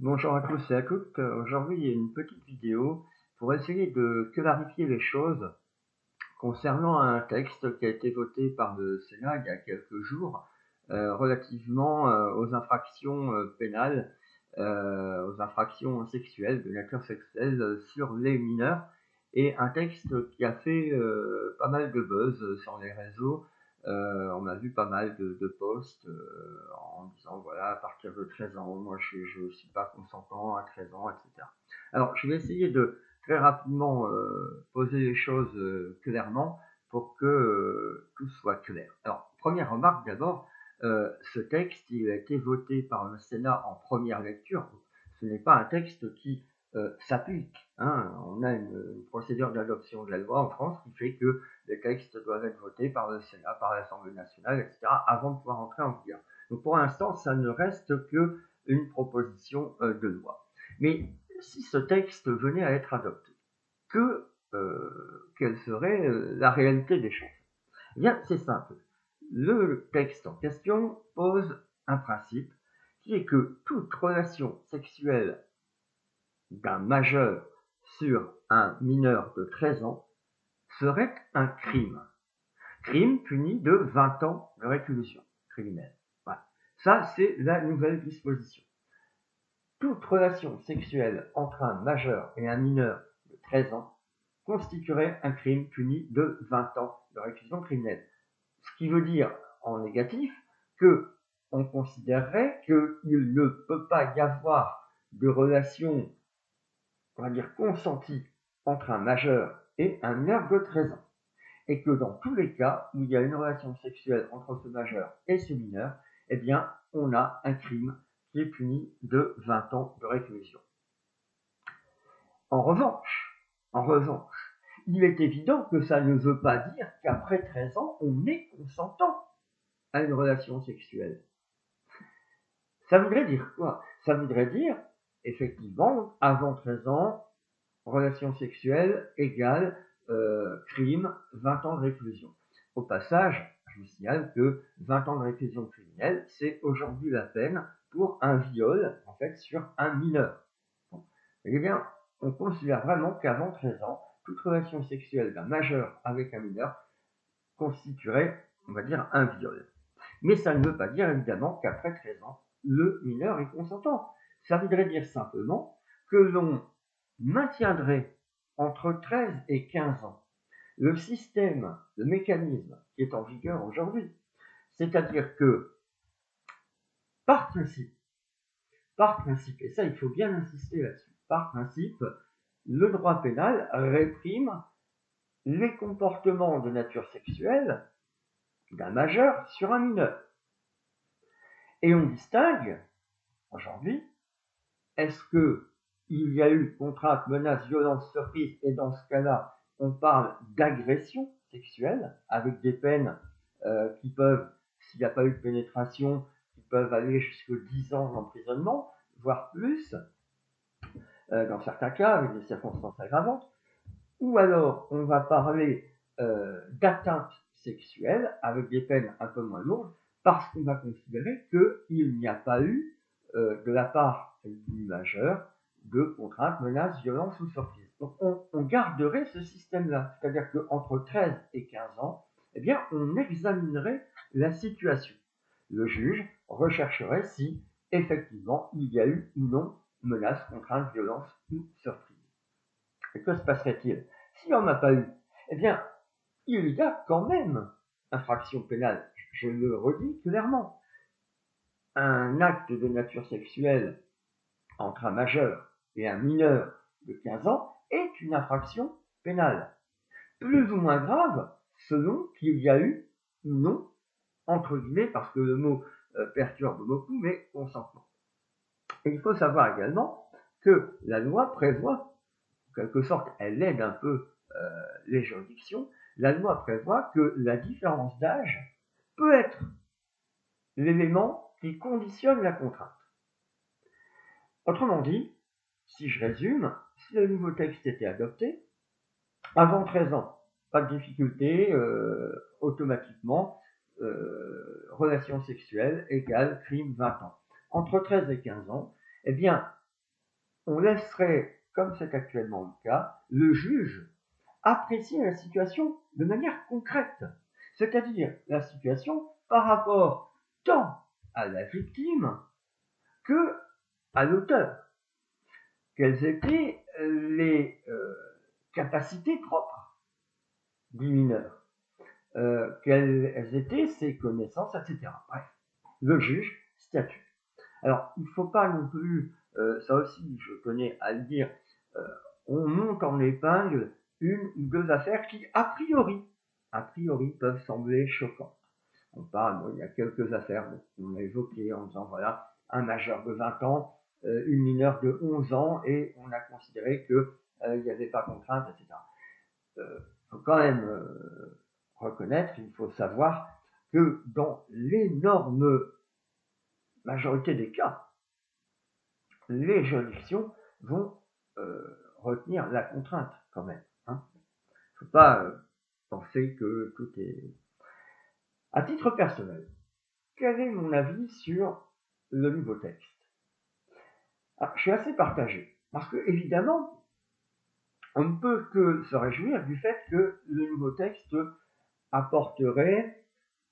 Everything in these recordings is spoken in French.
Bonjour à tous et à toutes. Aujourd'hui, il y a une petite vidéo pour essayer de clarifier les choses concernant un texte qui a été voté par le Sénat il y a quelques jours relativement aux infractions pénales, aux infractions sexuelles, de nature sexuelle sur les mineurs. Et un texte qui a fait pas mal de buzz sur les réseaux. On a vu pas mal de posts en disant voilà, à partir de 13 ans, moi je ne suis pas consentant à 13 ans, etc. Alors je vais essayer de très rapidement poser les choses clairement pour que tout soit clair. Alors, première remarque d'abord, ce texte il a été voté par le Sénat en première lecture. Ce n'est pas un texte qui s'applique. Hein. On a une procédure d'adoption de la loi en France qui fait que les textes doivent être votés par le Sénat, par l'Assemblée nationale, etc., avant de pouvoir entrer en vigueur. Donc pour l'instant, ça ne reste qu'une proposition de loi. Mais si ce texte venait à être adopté, quelle serait la réalité des choses? Eh bien, c'est simple. Le texte en question pose un principe qui est que toute relation sexuelle d'un majeur sur un mineur de 13 ans serait un crime. Crime puni de 20 ans de réclusion criminelle. Voilà. Ça, c'est la nouvelle disposition. Toute relation sexuelle entre un majeur et un mineur de 13 ans constituerait un crime puni de 20 ans de réclusion criminelle. Ce qui veut dire, en négatif, que on considérerait qu'il ne peut pas y avoir de relation, on va dire, consentie entre un majeur et un mineur de 13 ans. Et que dans tous les cas où il y a une relation sexuelle entre ce majeur et ce mineur, eh bien, on a un crime qui est puni de 20 ans de réclusion. En revanche, il est évident que ça ne veut pas dire qu'après 13 ans, on est consentant à une relation sexuelle. Ça voudrait dire quoi? Ça voudrait dire, effectivement, avant 13 ans, relation sexuelle égale crime, 20 ans de réclusion. Au passage, je vous signale que 20 ans de réclusion criminelle, c'est aujourd'hui la peine pour un viol, en fait, sur un mineur. Bon. Eh bien, on considère vraiment qu'avant 13 ans, toute relation sexuelle d'un majeur avec un mineur constituerait, on va dire, un viol. Mais ça ne veut pas dire évidemment qu'après 13 ans, le mineur est consentant. Ça voudrait dire simplement que l'on maintiendrait entre 13 et 15 ans le système, le mécanisme qui est en vigueur aujourd'hui. C'est-à-dire que, par principe, et ça il faut bien insister là-dessus, par principe, le droit pénal réprime les comportements de nature sexuelle d'un majeur sur un mineur. Et on distingue, aujourd'hui, est-ce qu'il y a eu contrainte, menace, violence, surprise, et dans ce cas-là, on parle d'agression sexuelle, avec des peines qui peuvent, s'il n'y a pas eu de pénétration, qui peuvent aller jusqu'à 10 ans d'emprisonnement, voire plus, dans certains cas, avec des circonstances aggravantes, ou alors on va parler d'atteinte sexuelle, avec des peines un peu moins lourdes, parce qu'on va considérer qu'il n'y a pas eu, de la part du majeur, de contrainte, menace, violence ou surprise. Donc on garderait ce système-là, c'est-à-dire qu'entre 13 et 15 ans, eh bien, on examinerait la situation. Le juge rechercherait si, effectivement, il y a eu ou non menace, contrainte, violence ou surprise. Et que se passerait-il? S'il n'y en a pas eu, eh bien, il y a quand même infraction pénale. Je le redis clairement. Un acte de nature sexuelle entre un majeur et un mineur de 15 ans est une infraction pénale. Plus ou moins grave, selon qu'il y a eu ou non, entre guillemets, parce que le mot perturbe beaucoup, mais consentement. Et il faut savoir également que la loi prévoit, en quelque sorte, elle aide un peu les juridictions, la loi prévoit que la différence d'âge peut être l'élément qui conditionne la contrainte. Autrement dit, si je résume, si le nouveau texte était adopté, avant 13 ans, pas de difficulté, automatiquement, relation sexuelle égale crime 20 ans. Entre 13 et 15 ans, eh bien, on laisserait, comme c'est actuellement le cas, le juge apprécier la situation de manière concrète, c'est-à-dire la situation par rapport tant à la victime que à l'auteur. Quelles étaient les capacités propres du mineur, quelles étaient ses connaissances, etc. Bref, le juge statue. Alors, il ne faut pas non plus, ça aussi je tenais à le dire, on monte en épingle une ou deux affaires qui, a priori, peuvent sembler choquantes. On parle, il y a quelques affaires qu'on a évoquées en disant, voilà, un majeur de 20 ans, une mineure de 11 ans, et on a considéré qu'il n'y avait pas contrainte, etc. Il faut quand même reconnaître, il faut savoir que dans l'énorme majorité des cas, les juridictions vont retenir la contrainte quand même. Il ne faut pas penser que tout est... À titre personnel, quel est mon avis sur le nouveau texte? Je suis assez partagé, parce que évidemment, on ne peut que se réjouir du fait que le nouveau texte apporterait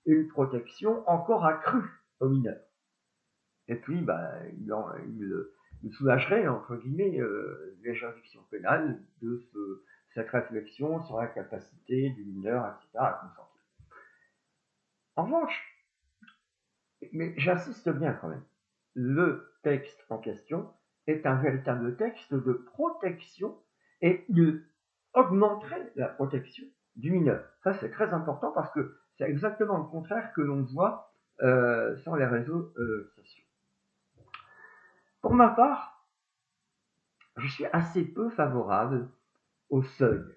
une protection encore accrue aux mineurs. Et puis, il soulagerait, entre guillemets, les juridictions pénales de cette réflexion sur la capacité du mineur, etc., à consentir. En revanche, mais j'insiste bien quand même, le texte en question est un véritable texte de protection et il augmenterait la protection du mineur. Ça, c'est très important parce que c'est exactement le contraire que l'on voit sur les réseaux sociaux. Pour ma part, je suis assez peu favorable aux seuils.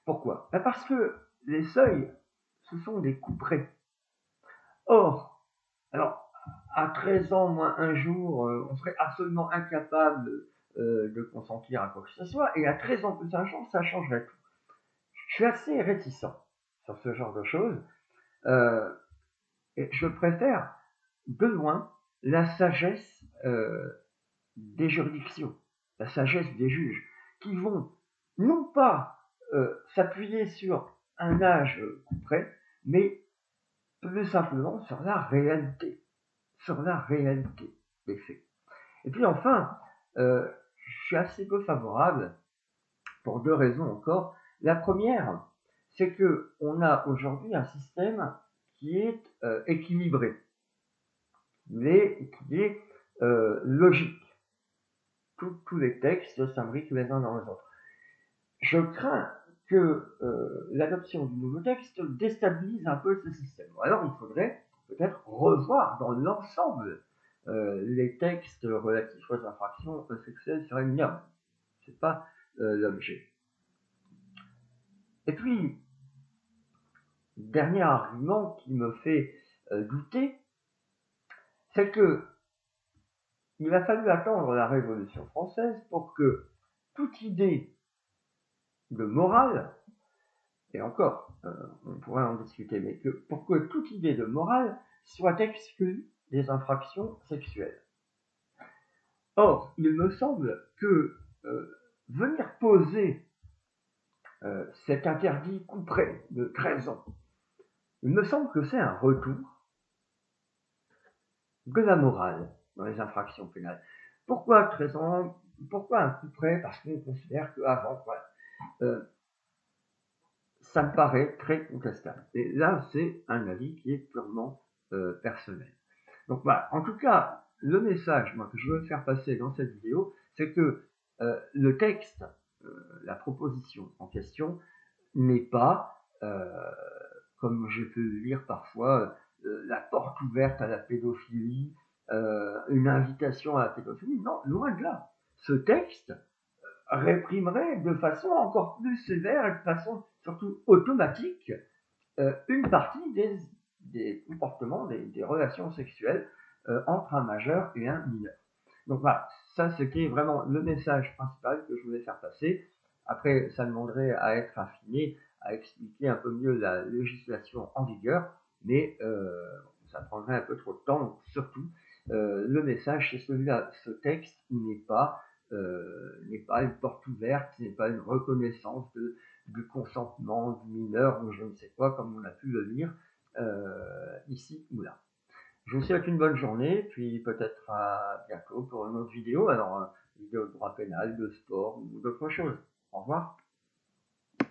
Pourquoi? Parce que les seuils, ce sont des couperets. Or, alors, à 13 ans moins un jour, on serait absolument incapable de consentir à quoi que ce soit, et à 13 ans plus un jour, ça changerait tout. Je suis assez réticent sur ce genre de choses, et je préfère de loin la sagesse des juridictions, la sagesse des juges, qui vont non pas s'appuyer sur un âge couperet, mais plus simplement sur la réalité des faits. Et puis enfin, je suis assez peu favorable pour deux raisons encore. La première, c'est que on a aujourd'hui un système qui est équilibré, mais qui est logique. Tous les textes s'imbriquent les uns dans les autres. Je crains que l'adoption du nouveau texte déstabilise un peu ce système. Alors il faudrait peut-être revoir dans l'ensemble les textes relatifs aux infractions sexuelles sur les mineurs. C'est pas l'objet. Et puis, dernier argument qui me fait douter, c'est que il a fallu attendre la Révolution française pour que toute idée de morale, et encore, on pourrait en discuter, mais pour que toute idée de morale soit exclue des infractions sexuelles. Or, il me semble que venir poser cet interdit couperet de 13 ans, il me semble que c'est un retour de la morale dans les infractions pénales. Pourquoi 13 ans? Pourquoi un couperet? Parce qu'on considère qu'avant, voilà. Ça me paraît très contestable. Et là, c'est un avis qui est purement personnel. Donc voilà, en tout cas, le message que je veux faire passer dans cette vidéo, c'est que le texte, la proposition en question, n'est pas, comme je peux le lire parfois, la porte ouverte à la pédophilie, une invitation à la pédophilie. Non, loin de là. Ce texte réprimerait de façon encore plus sévère et de façon surtout automatique une partie des comportements, des relations sexuelles entre un majeur et un mineur. Donc voilà, ça c'était vraiment le message principal que je voulais faire passer. Après, ça demanderait à être affiné, à expliquer un peu mieux la législation en vigueur, mais ça prendrait un peu trop de temps. Donc, surtout, le message c'est celui-là, ce texte n'est pas n'est pas une porte ouverte, n'est pas une reconnaissance du consentement du mineur ou je ne sais quoi, comme on a pu le lire ici ou là. Je vous souhaite une bonne journée, puis peut-être à bientôt pour une autre vidéo, alors vidéo de droit pénal, de sport ou d'autres choses. Au revoir.